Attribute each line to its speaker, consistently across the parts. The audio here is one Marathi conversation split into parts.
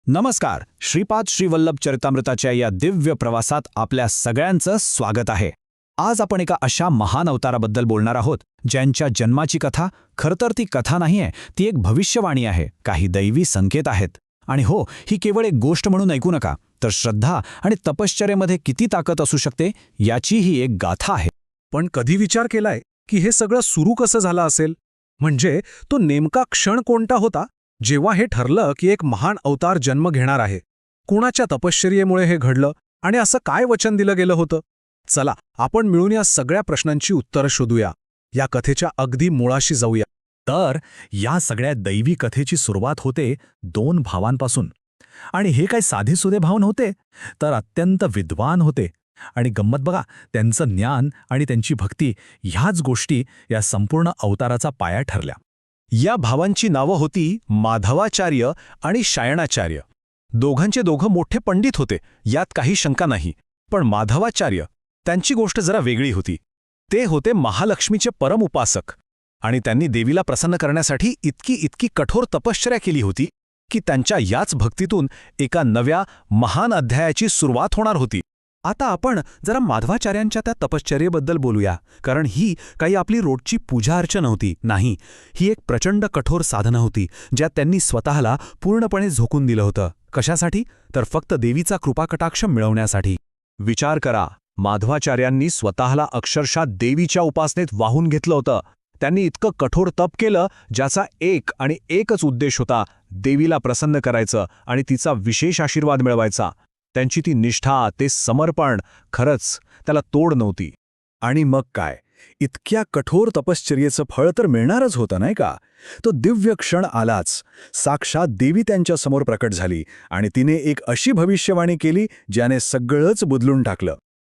Speaker 1: नमस्कार. श्रीपाद श्रीवल्लभ चरितामृताच्या या दिव्य प्रवासात आपल्या सगळ्यांचं स्वागत आहे. आज आपण एका अशा महान अवताराबद्दल बोलणार आहोत ज्यांच्या जन्माची कथा खरं तर ती कथा नाहीये, ती एक भविष्यवाणी आहे. काही दैवी संकेत आहेत. आणि हो, ही केवळ एक गोष्ट म्हणून ऐकू नका, तर श्रद्धा आणि तपश्चर्येमध्ये किती ताकद असू शकते याची ही एक गाथा आहे.
Speaker 2: पण कधी विचार केलाय की हे सगळं सुरू कसं झालं असेल? म्हणजे तो नेमका क्षण कोणता होता जेव्हा हे ठरलं की एक महान अवतार जन्म घेणार आहे? कोणाच्या तपश्चर्येमुळे हे घडलं आणि असं काय वचन दिलं गेलं होतं? चला आपण मिळून या सगळ्या प्रश्नांची उत्तरं शोधूया. या कथेच्या अगदी मुळाशी जाऊया.
Speaker 3: तर या सगळ्या दैवी कथेची सुरुवात होते दोन भावांपासून. आणि हे काय साधेसुधे भाव नव्हते, तर अत्यंत विद्वान होते. आणि गंमत बघा, त्यांचं ज्ञान आणि त्यांची भक्ती ह्याच गोष्टी या संपूर्ण अवताराचा पाया ठरल्या.
Speaker 2: या भावांची नावं होती माधवाचार्य आणि शायणाचार्य. दोघं मोठे पंडित होते, यात काही शंका नाही. पण माधवाचार्य, त्यांची गोष्ट जरा वेगळी होती. ते होते महालक्ष्मीचे परम उपासक. आणि त्यांनी देवीला प्रसन्न करण्यासाठी इतकी कठोर तपश्चर्या केली होती की त्यांच्या याच भक्तीतून एका नव्या महान अध्यायाची सुरुवात होणार होती. आता आपण जरा माधवाचार्यांच्या त्या तपश्चर्येबद्दल बोलूया, कारण ही काही आपली रोजची पूजा अर्चा नव्हती. नाही, ही एक प्रचंड कठोर साधना होती ज्यात त्यांनी स्वतःला पूर्णपणे झोकून दिलं होतं. कशासाठी? तर फक्त देवीचा कृपाकटाक्ष मिळवण्यासाठी. विचार करा, माधवाचार्यांनी स्वतःला अक्षरशः देवीच्या उपासनेत वाहून घेतलं होतं. त्यांनी इतकं कठोर तप केलं ज्याचा एक आणि एकच उद्देश होता, देवीला प्रसन्न करायचं आणि तिचा विशेष आशीर्वाद मिळवायचा. त्यांची ती निष्ठा, ते समर्पण, खरंच त्याला तोड नव्हती. आणि मग काय, इतक्या कठोर तपश्चर्येचं फळ तर मिळणारच होतं, नाही का? तो दिव्य क्षण आलाच. साक्षात देवी त्यांच्यासमोर प्रकट झाली आणि तिने एक अशी भविष्यवाणी केली ज्याने सगळंच बदलून टाकलं.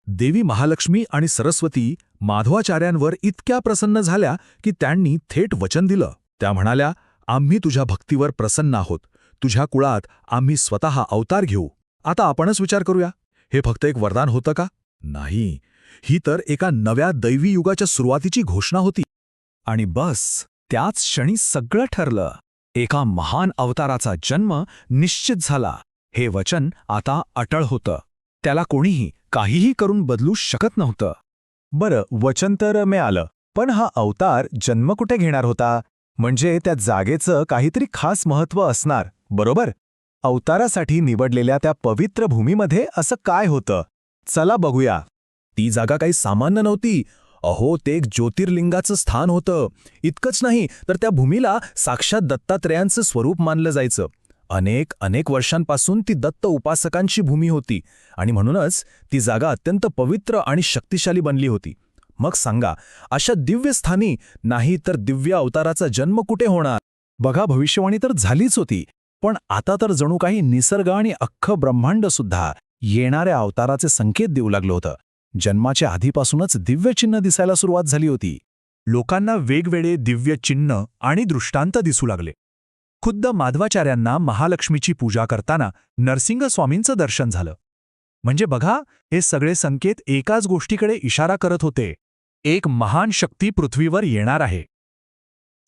Speaker 3: देवी महालक्ष्मी आणि सरस्वती माधवाचार्यांवर इतक्या प्रसन्न झाल्या की त्यांनी थेट वचन दिलं. त्या म्हणाल्या, आम्ही तुझ्या भक्तीवर प्रसन्न आहोत. तुझ्या कुळात आम्ही स्वतः अवतार घेऊ. आता आपणच विचार करूया, हे फक्त एक वरदान होतं का? नाही, ही तर एका नव्या दैवी युगाच्या सुरुवातीची घोषणा होती.
Speaker 1: आणि बस, त्याच क्षणी सगळं ठरलं. एका महान अवताराचा जन्म निश्चित झाला. हे वचन आता अटळ होतं. त्याला कोणीही काहीही करून बदलू शकत नव्हतं.
Speaker 2: बरं, वचन तर मिळालं, पण हा अवतार जन्म कुठे घेणार होता? म्हणजे त्या जागेचं काहीतरी खास महत्त्व असणार, बरोबर? अवतारासाठी निवडलेल्या त्या पवित्र भूमीमध्ये असं काय होतं? चला बघूया. ती जागा काही सामान्य नव्हती. अहो, ते एक ज्योतिर्लिंगाचं स्थान होतं. इतकंच नाही, तर त्या भूमीला साक्षात दत्तात्रेयांचं स्वरूप मानलं जायचं. अनेक वर्षांपासून ती दत्त उपासकांची भूमी होती आणि म्हणूनच ती जागा अत्यंत पवित्र आणि शक्तिशाली बनली होती. मग सांगा, अशा दिव्य स्थानी नाही तर दिव्य अवताराचा जन्म कुठे होणार? बघा, भविष्यवाणी तर झालीच होती, पण आता तर जणू काही निसर्ग आणि अख्खं ब्रह्मांड सुद्धा येणाऱ्या अवताराचे संकेत देऊ लागलं होतं. जन्माच्या आधीपासूनच दिव्य चिन्ह दिसायला सुरुवात झाली होती.
Speaker 3: लोकांना वेगवेगळे दिव्य चिन्ह आणि दृष्टांत दिसू लागले. खुद्द माधवाचार्यांना महालक्ष्मीची पूजा करताना नरसिंहस्वामींचं दर्शन झालं. म्हणजे बघा, हे सगळे संकेत एकाच गोष्टीकडे इशारा करत होते, एक महान शक्ती पृथ्वीवर येणार आहे.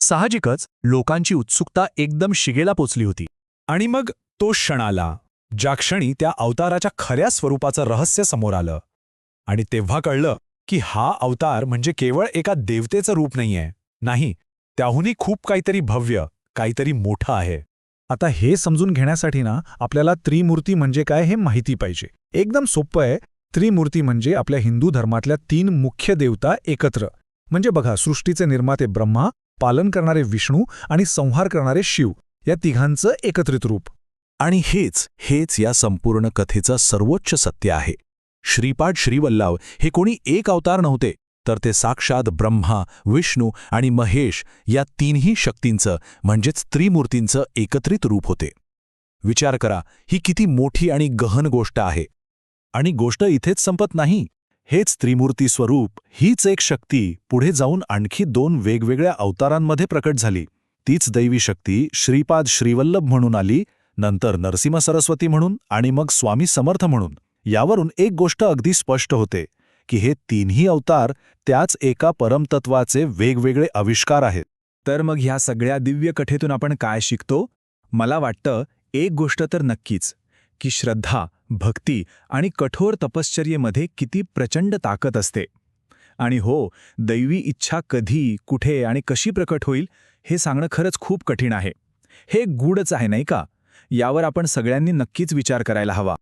Speaker 3: साहजिकच लोकांची उत्सुकता एकदम शिगेला पोचली होती.
Speaker 2: आणि मग तो क्षण आला, ज्या क्षणी त्या अवताराच्या खऱ्या स्वरूपाचं रहस्य समोर आलं. आणि तेव्हा कळलं की हा अवतार म्हणजे केवळ एका देवतेचं रूप नाहीये. नाही, त्याहूनही खूप काहीतरी भव्य, काहीतरी मोठं आहे. आता हे समजून घेण्यासाठी ना आपल्याला त्रिमूर्ती म्हणजे काय हे माहिती पाहिजे. एकदम सोपं आहे. त्रिमूर्ती म्हणजे आपल्या हिंदू धर्मातल्या 3 मुख्य देवता एकत्र. म्हणजे बघा, सृष्टीचे निर्माते ब्रह्मा, पालन करणारे विष्णू आणि संहार करणारे शिव, या तिघांचं एकत्रित रूप.
Speaker 3: आणि हेच या संपूर्ण कथेचं सर्वोच्च सत्य आहे. श्रीपाद श्रीवल्लभ हे कोणी एक अवतार नव्हते, तर ते साक्षात ब्रह्मा, विष्णू आणि महेश या 3ही शक्तींचं म्हणजेच त्रिमूर्तींचं एकत्रित रूप होते. विचार करा, ही किती मोठी आणि गहन गोष्ट आहे. आणि गोष्ट इथेच संपत नाही. हेच त्रिमूर्ती स्वरूप, हीच एक शक्ती पुढे जाऊन आणखी 2 वेगवेगळ्या अवतारांमध्ये प्रकट झाली. तीच दैवी शक्ती श्रीपाद श्रीवल्लभ म्हणून आली, नंतर नरसिंह सरस्वती म्हणून आणि मग स्वामी समर्थ म्हणून. यावरून एक गोष्ट अगदी स्पष्ट होते की हे 3ही अवतार त्याच एका परमतत्वाचे वेगवेगळे आविष्कार आहेत.
Speaker 1: तर मग ह्या सगळ्या दिव्य कथेतून आपण काय शिकतो? मला वाटतं एक गोष्ट तर नक्कीच की श्रद्धा, भक्ती आणि कठोर तपश्चर्येमध्ये किती प्रचंड ताकद असते. आणि हो, दैवी इच्छा कधी, कुठे आणि कशी प्रकट होईल हे सांगणं खरंच खूप कठीण आहे. हे गूढच आहे नाही का? यावर आपण सगळ्यांनी नक्कीच विचार करायला हवा.